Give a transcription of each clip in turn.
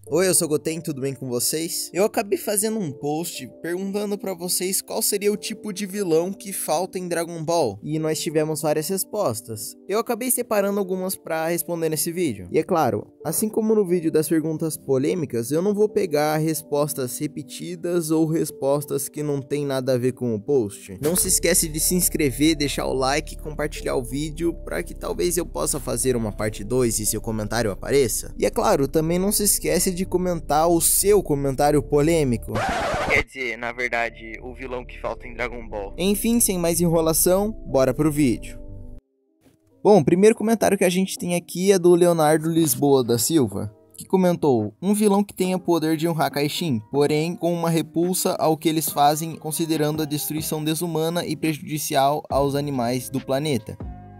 Oi, eu sou o Goten, tudo bem com vocês? Eu acabei fazendo um post perguntando pra vocês qual seria o tipo de vilão que falta em Dragon Ball, e nós tivemos várias respostas. Eu acabei separando algumas pra responder nesse vídeo. E é claro, assim como no vídeo das perguntas polêmicas, eu não vou pegar respostas repetidas ou respostas que não tem nada a ver com o post. Não se esquece de se inscrever, deixar o like e compartilhar o vídeo pra que talvez eu possa fazer uma parte 2 e seu comentário apareça. E é claro, também não se esquece de comentar o seu comentário polêmico. Quer dizer, na verdade, o vilão que falta em Dragon Ball. Enfim, sem mais enrolação, bora pro vídeo. Bom, o primeiro comentário que a gente tem aqui é do Leonardo Lisboa da Silva, que comentou: um vilão que tenha poder de um Hakaishin, porém com uma repulsa ao que eles fazem, considerando a destruição desumana e prejudicial aos animais do planeta.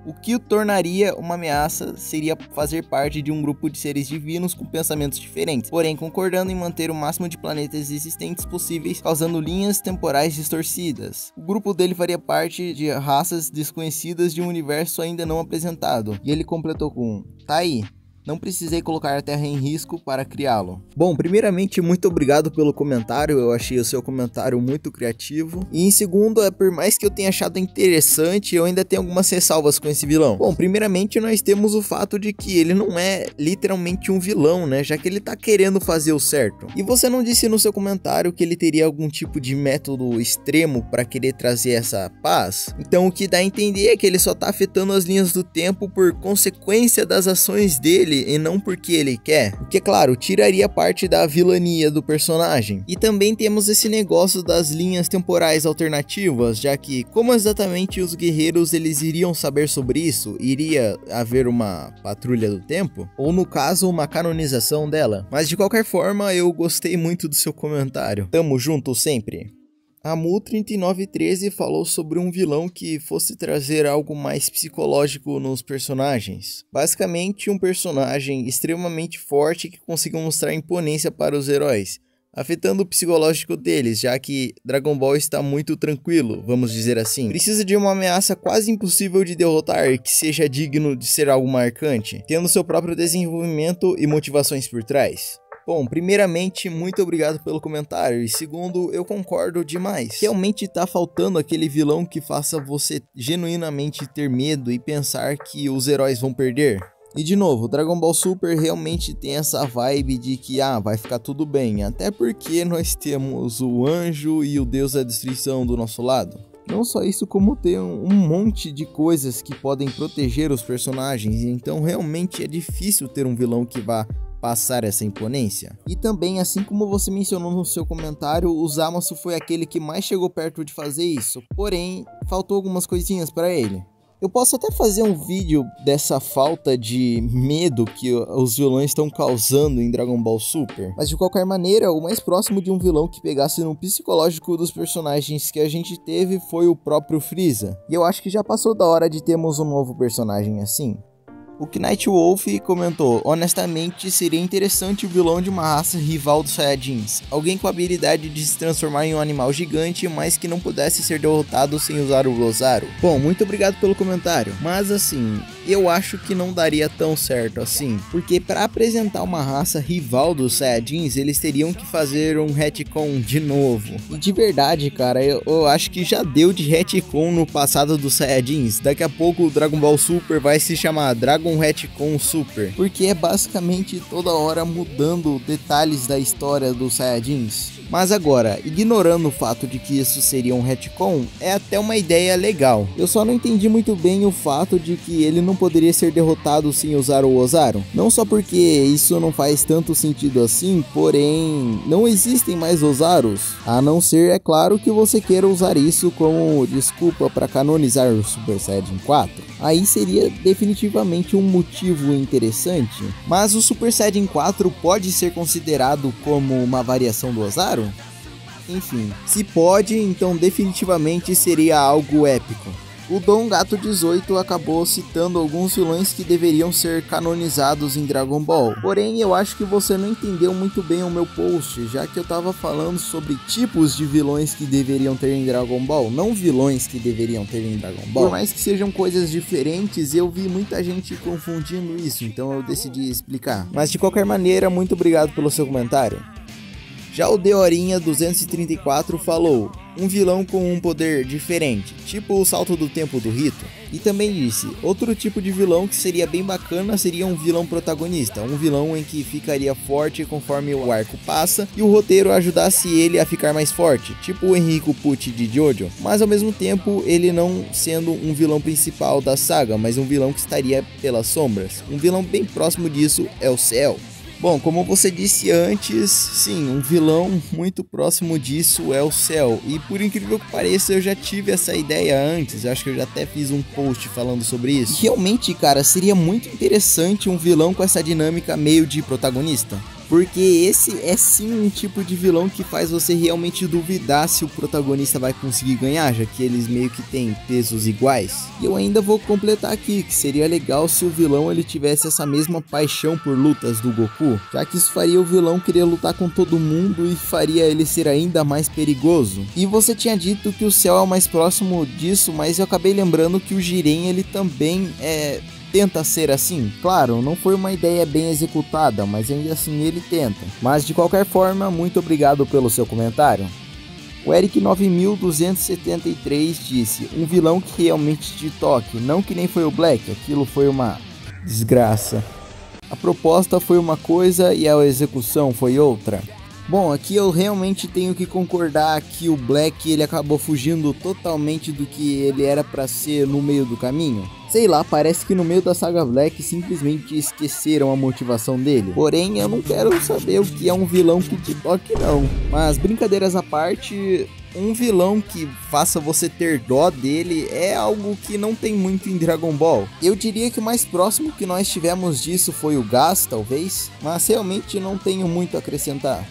O que o tornaria uma ameaça seria fazer parte de um grupo de seres divinos com pensamentos diferentes, porém concordando em manter o máximo de planetas existentes possíveis, causando linhas temporais distorcidas. O grupo dele faria parte de raças desconhecidas de um universo ainda não apresentado. E ele completou com: tá aí. Não precisei colocar a Terra em risco para criá-lo. Bom, primeiramente, muito obrigado pelo comentário. Eu achei o seu comentário muito criativo. E em segundo, por mais que eu tenha achado interessante, eu ainda tenho algumas ressalvas com esse vilão. Bom, primeiramente, nós temos o fato de que ele não é literalmente um vilão, né? Já que ele tá querendo fazer o certo. E você não disse no seu comentário que ele teria algum tipo de método extremo para querer trazer essa paz? Então, o que dá a entender é que ele só tá afetando as linhas do tempo por consequência das ações dele e não porque ele quer, o que é claro, tiraria parte da vilania do personagem. E também temos esse negócio das linhas temporais alternativas, já que como exatamente os guerreiros eles iriam saber sobre isso? Iria haver uma patrulha do tempo? Ou no caso, uma canonização dela? Mas de qualquer forma, eu gostei muito do seu comentário. Tamo junto sempre. A Mu3913 falou sobre um vilão que fosse trazer algo mais psicológico nos personagens. Basicamente, um personagem extremamente forte que consiga mostrar imponência para os heróis, afetando o psicológico deles, já que Dragon Ball está muito tranquilo, vamos dizer assim. Precisa de uma ameaça quase impossível de derrotar e que seja digno de ser algo marcante, tendo seu próprio desenvolvimento e motivações por trás. Bom, primeiramente, muito obrigado pelo comentário, e segundo, eu concordo demais. Realmente tá faltando aquele vilão que faça você genuinamente ter medo e pensar que os heróis vão perder. E de novo, Dragon Ball Super realmente tem essa vibe de que, vai ficar tudo bem, até porque nós temos o anjo e o deus da destruição do nosso lado. Não só isso, como tem um monte de coisas que podem proteger os personagens, então realmente é difícil ter um vilão que vá passar essa imponência. E também, assim como você mencionou no seu comentário, o Zamasu foi aquele que mais chegou perto de fazer isso, porém, faltou algumas coisinhas para ele. Eu posso até fazer um vídeo dessa falta de medo que os vilões estão causando em Dragon Ball Super, mas de qualquer maneira, o mais próximo de um vilão que pegasse no psicológico dos personagens que a gente teve foi o próprio Freeza. E eu acho que já passou da hora de termos um novo personagem assim. O Knight Wolf comentou: honestamente, seria interessante o vilão de uma raça rival dos Saiyajins. Alguém com a habilidade de se transformar em um animal gigante, mas que não pudesse ser derrotado sem usar o Rosaru. Bom, muito obrigado pelo comentário. Mas assim, eu acho que não daria tão certo assim. Porque para apresentar uma raça rival dos Saiyajins, eles teriam que fazer um retcon de novo. E de verdade, cara, eu acho que já deu de retcon no passado dos Saiyajins. Daqui a pouco o Dragon Ball Super vai se chamar Dragon Retcon Super, porque é basicamente toda hora mudando detalhes da história dos Saiyajins. Mas agora, ignorando o fato de que isso seria um retcon, é até uma ideia legal. Eu só não entendi muito bem o fato de que ele não poderia ser derrotado sem usar o Ozaru. Não só porque isso não faz tanto sentido assim, porém, não existem mais Ozarus. A não ser, é claro, que você queira usar isso como desculpa para canonizar o Super Saiyajin 4. Aí seria definitivamente um motivo interessante. Mas o Super Saiyajin 4 pode ser considerado como uma variação do Ozaru? Enfim, se pode, então definitivamente seria algo épico. O Dom Gato 18 acabou citando alguns vilões que deveriam ser canonizados em Dragon Ball. Porém, eu acho que você não entendeu muito bem o meu post, já que eu tava falando sobre tipos de vilões que deveriam ter em Dragon Ball, não vilões que deveriam ter em Dragon Ball. Por mais que sejam coisas diferentes, eu vi muita gente confundindo isso, então eu decidi explicar. Mas de qualquer maneira, muito obrigado pelo seu comentário. Já o Deorinha 234 falou, um vilão com um poder diferente, tipo o salto do tempo do Rito. E também disse, outro tipo de vilão que seria bem bacana seria um vilão protagonista, um vilão em que ficaria forte conforme o arco passa e o roteiro ajudasse ele a ficar mais forte, tipo o Enrico Pucci de Jojo, mas ao mesmo tempo ele não sendo um vilão principal da saga, mas um vilão que estaria pelas sombras. Um vilão bem próximo disso é o Cell. Bom, como você disse antes, sim, um vilão muito próximo disso é o Cell. E por incrível que pareça, eu já tive essa ideia antes, eu acho que eu já até fiz um post falando sobre isso. Realmente, cara, seria muito interessante um vilão com essa dinâmica meio de protagonista. Porque esse é sim um tipo de vilão que faz você realmente duvidar se o protagonista vai conseguir ganhar, já que eles meio que têm pesos iguais. E eu ainda vou completar aqui, que seria legal se o vilão ele tivesse essa mesma paixão por lutas do Goku, já que isso faria o vilão querer lutar com todo mundo e faria ele ser ainda mais perigoso. E você tinha dito que o Cell é o mais próximo disso, mas eu acabei lembrando que o Jiren ele também tenta ser assim. Claro, não foi uma ideia bem executada, mas ainda assim ele tenta. Mas de qualquer forma, muito obrigado pelo seu comentário. O Eric 9273 disse, um vilão que realmente te toque, não que nem foi o Black, aquilo foi uma desgraça. A proposta foi uma coisa e a execução foi outra. Bom, aqui eu realmente tenho que concordar que o Black ele acabou fugindo totalmente do que ele era pra ser no meio do caminho. Sei lá, parece que no meio da saga Black simplesmente esqueceram a motivação dele. Porém, eu não quero saber o que é um vilão que te toque não. Mas brincadeiras à parte, um vilão que faça você ter dó dele é algo que não tem muito em Dragon Ball. Eu diria que o mais próximo que nós tivemos disso foi o Gas, talvez, mas realmente não tenho muito a acrescentar.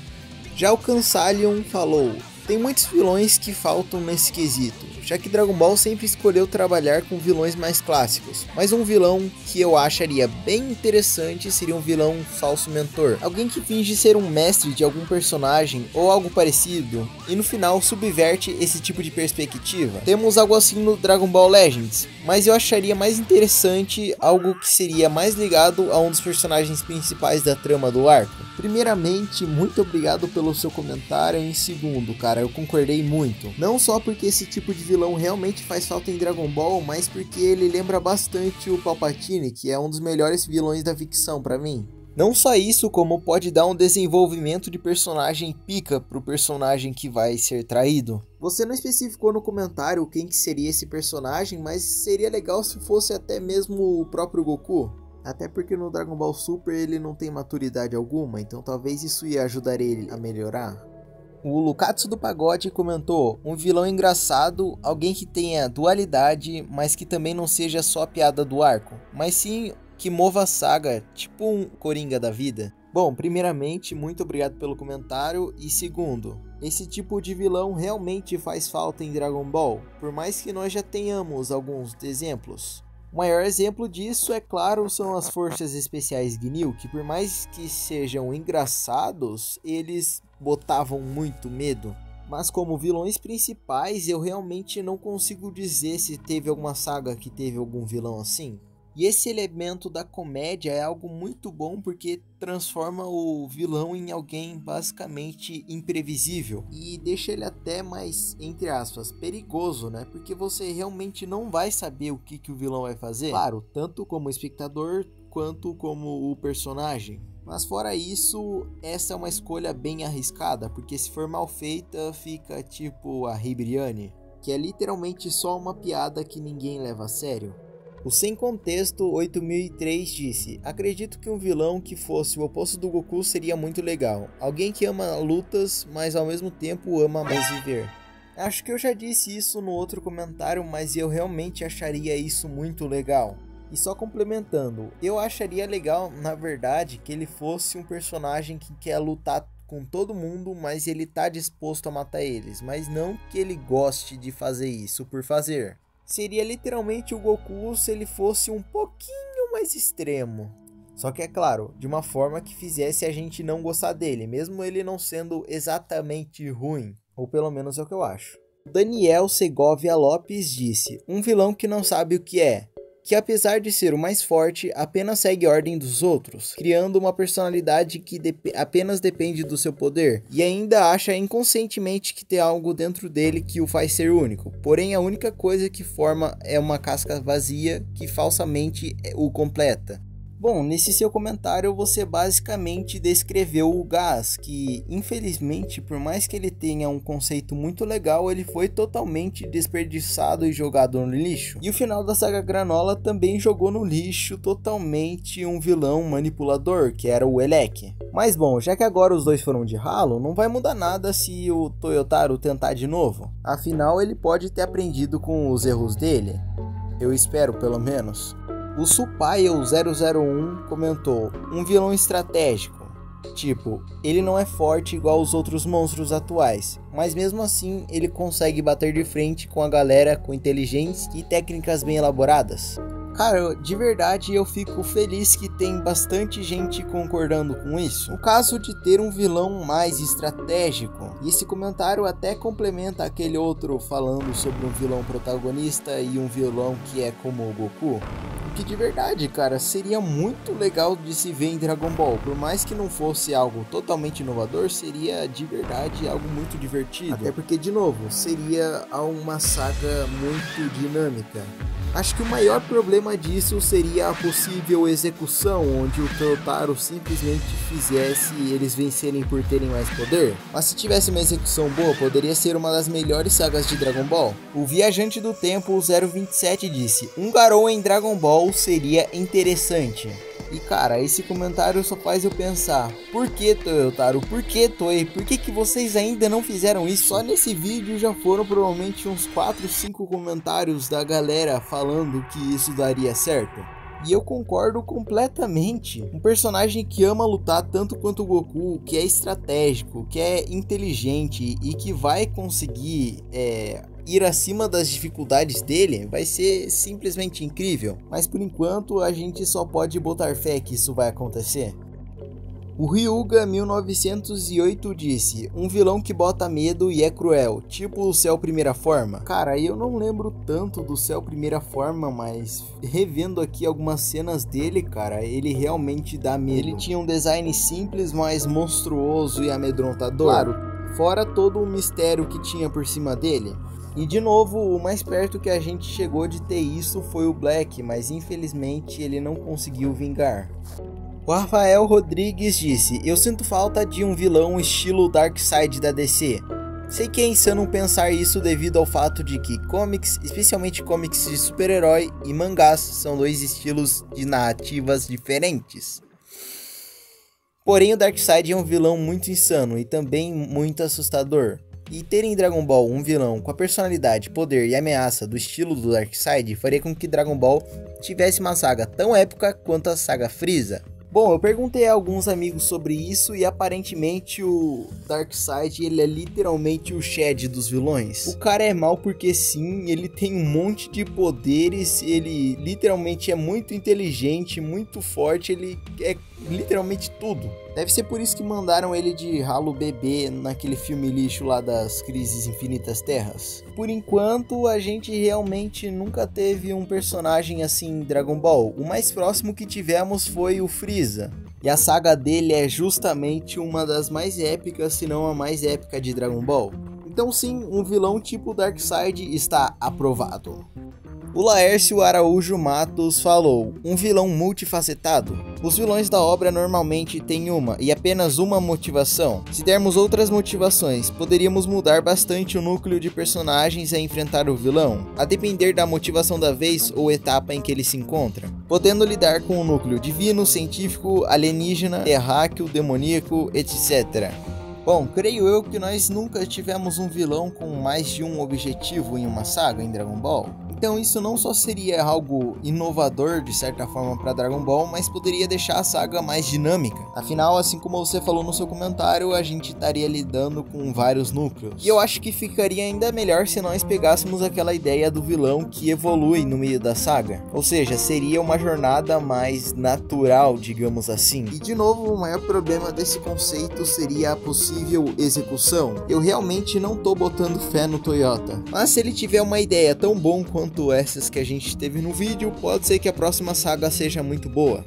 Já o Cansalion falou, tem muitos vilões que faltam nesse quesito, já que Dragon Ball sempre escolheu trabalhar com vilões mais clássicos, mas um vilão que eu acharia bem interessante seria um vilão falso mentor, alguém que finge ser um mestre de algum personagem ou algo parecido, e no final subverte esse tipo de perspectiva. Temos algo assim no Dragon Ball Legends, mas eu acharia mais interessante algo que seria mais ligado a um dos personagens principais da trama do arco. Primeiramente, muito obrigado pelo seu comentário, e em segundo, cara, eu concordei muito. Não só porque esse tipo de vilão realmente faz falta em Dragon Ball, mas porque ele lembra bastante o Palpatine, que é um dos melhores vilões da ficção pra mim. Não só isso, como pode dar um desenvolvimento de personagem pica pro personagem que vai ser traído. Você não especificou no comentário quem que seria esse personagem, mas seria legal se fosse até mesmo o próprio Goku. Até porque no Dragon Ball Super ele não tem maturidade alguma, então talvez isso ia ajudar ele a melhorar. O Lucatsu do Pagode comentou, um vilão engraçado, alguém que tenha dualidade, mas que também não seja só a piada do arco, mas sim que mova a saga, tipo um Coringa da vida. Bom, primeiramente, muito obrigado pelo comentário, e segundo, esse tipo de vilão realmente faz falta em Dragon Ball, por mais que nós já tenhamos alguns exemplos. O maior exemplo disso, é claro, são as Forças Especiais Ginyu, que por mais que sejam engraçados, eles botavam muito medo. Mas como vilões principais, eu realmente não consigo dizer se teve alguma saga que teve algum vilão assim. E esse elemento da comédia é algo muito bom porque transforma o vilão em alguém basicamente imprevisível e deixa ele até mais, entre aspas, perigoso, né? Porque você realmente não vai saber o que o vilão vai fazer. Claro, tanto como espectador quanto como o personagem. Mas fora isso, essa é uma escolha bem arriscada, porque se for mal feita, fica tipo a Ribriane, que é literalmente só uma piada que ninguém leva a sério. O Sem Contexto 8003 disse, acredito que um vilão que fosse o oposto do Goku seria muito legal. Alguém que ama lutas, mas ao mesmo tempo ama mais viver. Acho que eu já disse isso no outro comentário, mas eu realmente acharia isso muito legal. E só complementando, eu acharia legal, na verdade, que ele fosse um personagem que quer lutar com todo mundo, mas ele tá disposto a matar eles. Mas não que ele goste de fazer isso por fazer. Seria literalmente o Goku se ele fosse um pouquinho mais extremo. Só que é claro, de uma forma que fizesse a gente não gostar dele, mesmo ele não sendo exatamente ruim. Ou pelo menos é o que eu acho. Daniel Segovia Lopes disse, um vilão que não sabe o que é. Que apesar de ser o mais forte, apenas segue a ordem dos outros, criando uma personalidade que apenas depende do seu poder, e ainda acha inconscientemente que tem algo dentro dele que o faz ser único, porém a única coisa que forma é uma casca vazia que falsamente o completa. Bom, nesse seu comentário você basicamente descreveu o Gas, que infelizmente, por mais que ele tenha um conceito muito legal, ele foi totalmente desperdiçado e jogado no lixo. E o final da saga Granola também jogou no lixo totalmente um vilão manipulador, que era o Elec. Mas bom, já que agora os dois foram de ralo, não vai mudar nada se o Toyotaro tentar de novo. Afinal, ele pode ter aprendido com os erros dele. Eu espero, pelo menos. O Supaio001 comentou, um vilão estratégico, tipo, ele não é forte igual os outros monstros atuais, mas mesmo assim ele consegue bater de frente com a galera com inteligência e técnicas bem elaboradas. Cara, de verdade eu fico feliz que tem bastante gente concordando com isso. O caso de ter um vilão mais estratégico. E esse comentário até complementa aquele outro falando sobre um vilão protagonista e um vilão que é como o Goku. Que de verdade, cara, seria muito legal de se ver em Dragon Ball. Por mais que não fosse algo totalmente inovador, seria de verdade algo muito divertido. Até porque, de novo, seria uma saga muito dinâmica. Acho que o maior problema disso seria a possível execução, onde o Toyotaro simplesmente fizesse eles vencerem por terem mais poder. Mas se tivesse uma execução boa, poderia ser uma das melhores sagas de Dragon Ball. O Viajante do Tempo 027 disse, um Garou em Dragon Ball seria interessante. E cara, esse comentário só faz eu pensar, por que Toyotaro, por que Toei, por que vocês ainda não fizeram isso? Só nesse vídeo já foram provavelmente uns 4, 5 comentários da galera falando que isso daria certo. E eu concordo completamente. Um personagem que ama lutar tanto quanto o Goku, que é estratégico, que é inteligente e que vai conseguir ir acima das dificuldades dele, vai ser simplesmente incrível. Mas por enquanto a gente só pode botar fé que isso vai acontecer. O Ryuga 1908 disse, um vilão que bota medo e é cruel, tipo o Cell Primeira Forma. Cara, eu não lembro tanto do Cell Primeira Forma, mas revendo aqui algumas cenas dele, cara, ele realmente dá medo. Ele tinha um design simples, mas monstruoso e amedrontador. Claro, fora todo o mistério que tinha por cima dele. E de novo, o mais perto que a gente chegou de ter isso foi o Black, mas infelizmente ele não conseguiu vingar. O Rafael Rodrigues disse, eu sinto falta de um vilão estilo Darkseid da DC. Sei que é insano pensar isso devido ao fato de que comics, especialmente comics de super-herói e mangás, são dois estilos de narrativas diferentes. Porém o Darkseid é um vilão muito insano e também muito assustador. E ter em Dragon Ball um vilão com a personalidade, poder e ameaça do estilo do Darkseid faria com que Dragon Ball tivesse uma saga tão épica quanto a saga Frieza. Bom, eu perguntei a alguns amigos sobre isso e aparentemente o Darkseid ele é literalmente o Shed dos vilões. O cara é mal porque sim, ele tem um monte de poderes, ele literalmente é muito inteligente, muito forte, ele é literalmente tudo. Deve ser por isso que mandaram ele de ralo bebê naquele filme lixo lá das Crises Infinitas Terras. Por enquanto, a gente realmente nunca teve um personagem assim em Dragon Ball. O mais próximo que tivemos foi o Frieza. E a saga dele é justamente uma das mais épicas, se não a mais épica de Dragon Ball. Então sim, um vilão tipo Darkseid está aprovado. O Laércio Araújo Matos falou, um vilão multifacetado. Os vilões da obra normalmente têm uma e apenas uma motivação. Se dermos outras motivações, poderíamos mudar bastante o núcleo de personagens a enfrentar o vilão, a depender da motivação da vez ou etapa em que ele se encontra, podendo lidar com o núcleo divino, científico, alienígena, terráqueo, demoníaco, etc. Bom, creio eu que nós nunca tivemos um vilão com mais de um objetivo em uma saga em Dragon Ball. Então isso não só seria algo inovador de certa forma para Dragon Ball, mas poderia deixar a saga mais dinâmica. Afinal, assim como você falou no seu comentário, a gente estaria lidando com vários núcleos. E eu acho que ficaria ainda melhor se nós pegássemos aquela ideia do vilão que evolui no meio da saga. Ou seja, seria uma jornada mais natural, digamos assim. E de novo, o maior problema desse conceito seria a possível execução. Eu realmente não tô botando fé no Toyota, mas se ele tiver uma ideia tão bom quanto essas que a gente teve no vídeo, pode ser que a próxima saga seja muito boa.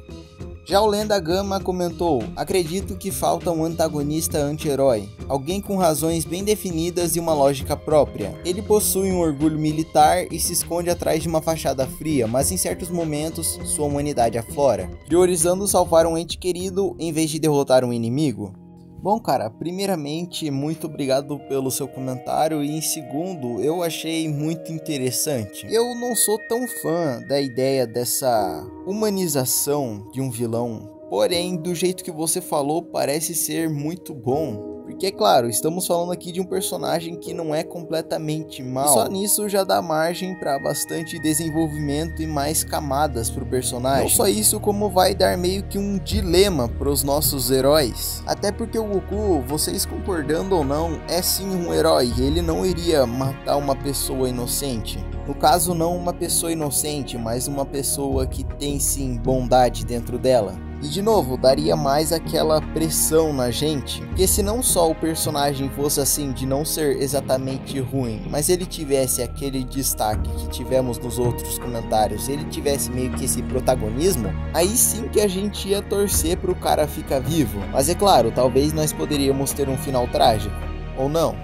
Já o Lenda Gama comentou: acredito que falta um antagonista anti-herói, alguém com razões bem definidas e uma lógica própria. Ele possui um orgulho militar e se esconde atrás de uma fachada fria, mas em certos momentos sua humanidade aflora, priorizando salvar um ente querido em vez de derrotar um inimigo. Bom, cara, primeiramente, muito obrigado pelo seu comentário e em segundo, eu achei muito interessante. Eu não sou tão fã da ideia dessa humanização de um vilão, porém, do jeito que você falou, parece ser muito bom. Porque, é claro, estamos falando aqui de um personagem que não é completamente mal. E só nisso já dá margem para bastante desenvolvimento e mais camadas pro personagem. Não só isso, como vai dar meio que um dilema pros nossos heróis. Até porque o Goku, vocês concordando ou não, é sim um herói. Ele não iria matar uma pessoa inocente. No caso, não uma pessoa inocente, mas uma pessoa que tem sim bondade dentro dela. E de novo, daria mais aquela pressão na gente, porque se não só o personagem fosse assim, de não ser exatamente ruim, mas ele tivesse aquele destaque que tivemos nos outros comentários, ele tivesse meio que esse protagonismo, aí sim que a gente ia torcer pro cara ficar vivo. Mas é claro, talvez nós poderíamos ter um final trágico, ou não.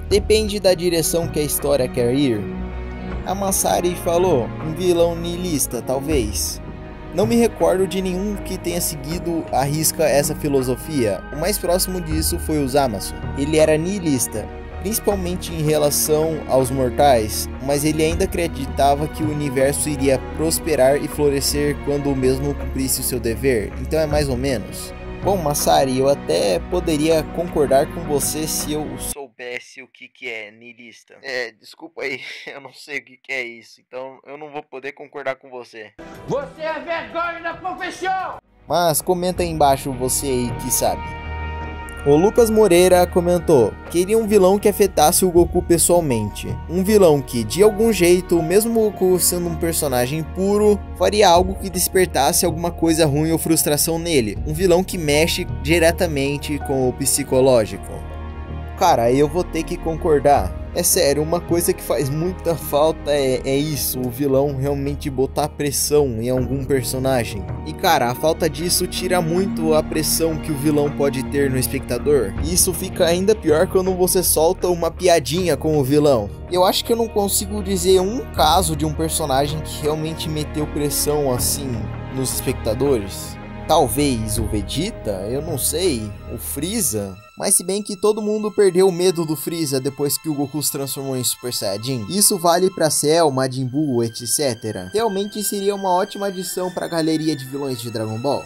Depende da direção que a história quer ir. A Massari falou, um vilão niilista, talvez. Não me recordo de nenhum que tenha seguido à risca essa filosofia. O mais próximo disso foi o Zamasu. Ele era niilista, principalmente em relação aos mortais, mas ele ainda acreditava que o universo iria prosperar e florescer quando o mesmo cumprisse o seu dever. Então é mais ou menos. Bom, Massari, eu até poderia concordar com você se eu soubesse o que é niilista. Desculpa aí, eu não sei o que é isso, então eu não vou poder concordar com você. Você é vergonha da profissão! Mas comenta aí embaixo você aí que sabe. O Lucas Moreira comentou: queria um vilão que afetasse o Goku pessoalmente. Um vilão que, de algum jeito, mesmo o Goku sendo um personagem puro, faria algo que despertasse alguma coisa ruim ou frustração nele. Um vilão que mexe diretamente com o psicológico. Cara, eu vou ter que concordar. É sério, uma coisa que faz muita falta é isso, o vilão realmente botar pressão em algum personagem. E cara, a falta disso tira muito a pressão que o vilão pode ter no espectador. E isso fica ainda pior quando você solta uma piadinha com o vilão. Eu acho que eu não consigo dizer um caso de um personagem que realmente meteu pressão assim nos espectadores. Talvez o Vegeta, eu não sei, o Freeza. Mas se bem que todo mundo perdeu o medo do Freeza depois que o Goku se transformou em Super Saiyajin. Isso vale pra Cell, Majin Buu, etc. Realmente seria uma ótima adição pra galeria de vilões de Dragon Ball.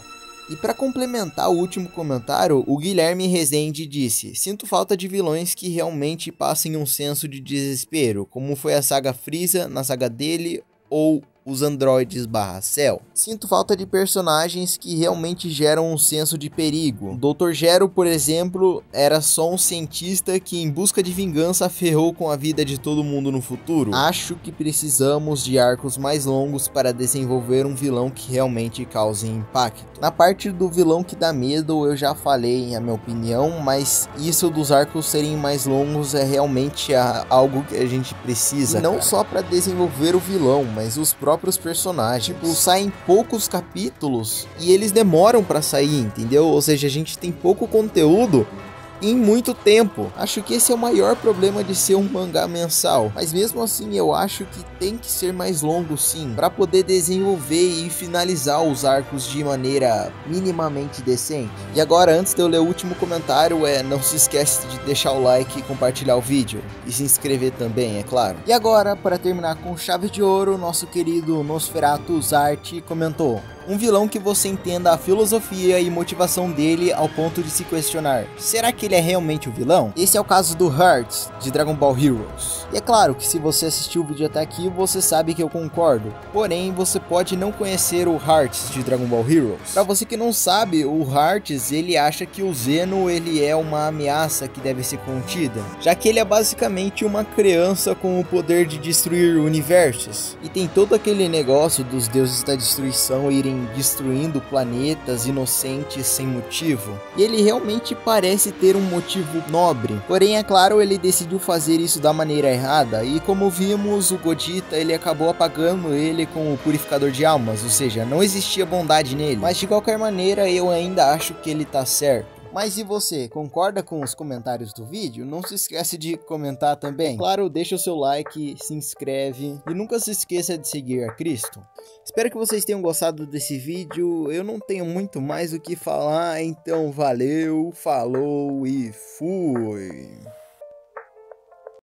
E para complementar o último comentário, o Guilherme Rezende disse: sinto falta de vilões que realmente passem um senso de desespero, como foi a saga Freeza na saga dele ou os androides /Cell. Sinto falta de personagens que realmente geram um senso de perigo. O Dr. Gero, por exemplo, era só um cientista que em busca de vingança ferrou com a vida de todo mundo no futuro. Acho que precisamos de arcos mais longos para desenvolver um vilão que realmente cause impacto. Na parte do vilão que dá medo, eu já falei a minha opinião, mas isso dos arcos serem mais longos é realmente algo que a gente precisa. E não só para desenvolver o vilão, mas os próprios personagens. Tipo, saem poucos capítulos e eles demoram pra sair, entendeu? Ou seja, a gente tem pouco conteúdo em muito tempo. Acho que esse é o maior problema de ser um mangá mensal. Mas mesmo assim, eu acho que tem que ser mais longo sim, para poder desenvolver e finalizar os arcos de maneira minimamente decente. E agora, antes de eu ler o último comentário, não se esquece de deixar o like e compartilhar o vídeo. E se inscrever também, é claro. E agora, para terminar com chave de ouro, nosso querido Nosferatu Zart comentou: Um vilão que você entenda a filosofia e motivação dele ao ponto de se questionar: será que ele é realmente o vilão? Esse é o caso do Hearts, de Dragon Ball Heroes. E é claro que se você assistiu o vídeo até aqui, você sabe que eu concordo. Porém, você pode não conhecer o Hearts de Dragon Ball Heroes. Pra você que não sabe, o Hearts, ele acha que o Zeno, ele é uma ameaça que deve ser contida, já que ele é basicamente uma criança com o poder de destruir universos. E tem todo aquele negócio dos deuses da destruição irem destruindo planetas inocentes sem motivo. E ele realmente parece ter um motivo nobre. Porém, é claro, ele decidiu fazer isso da maneira errada. E como vimos, o Gogeta, ele acabou apagando ele com o purificador de almas. Ou seja, não existia bondade nele. Mas de qualquer maneira, eu ainda acho que ele tá certo. Mas e você, concorda com os comentários do vídeo? Não se esquece de comentar também. Claro, deixa o seu like, se inscreve e nunca se esqueça de seguir a Cristo. Espero que vocês tenham gostado desse vídeo. Eu não tenho muito mais o que falar, então valeu, falou e fui!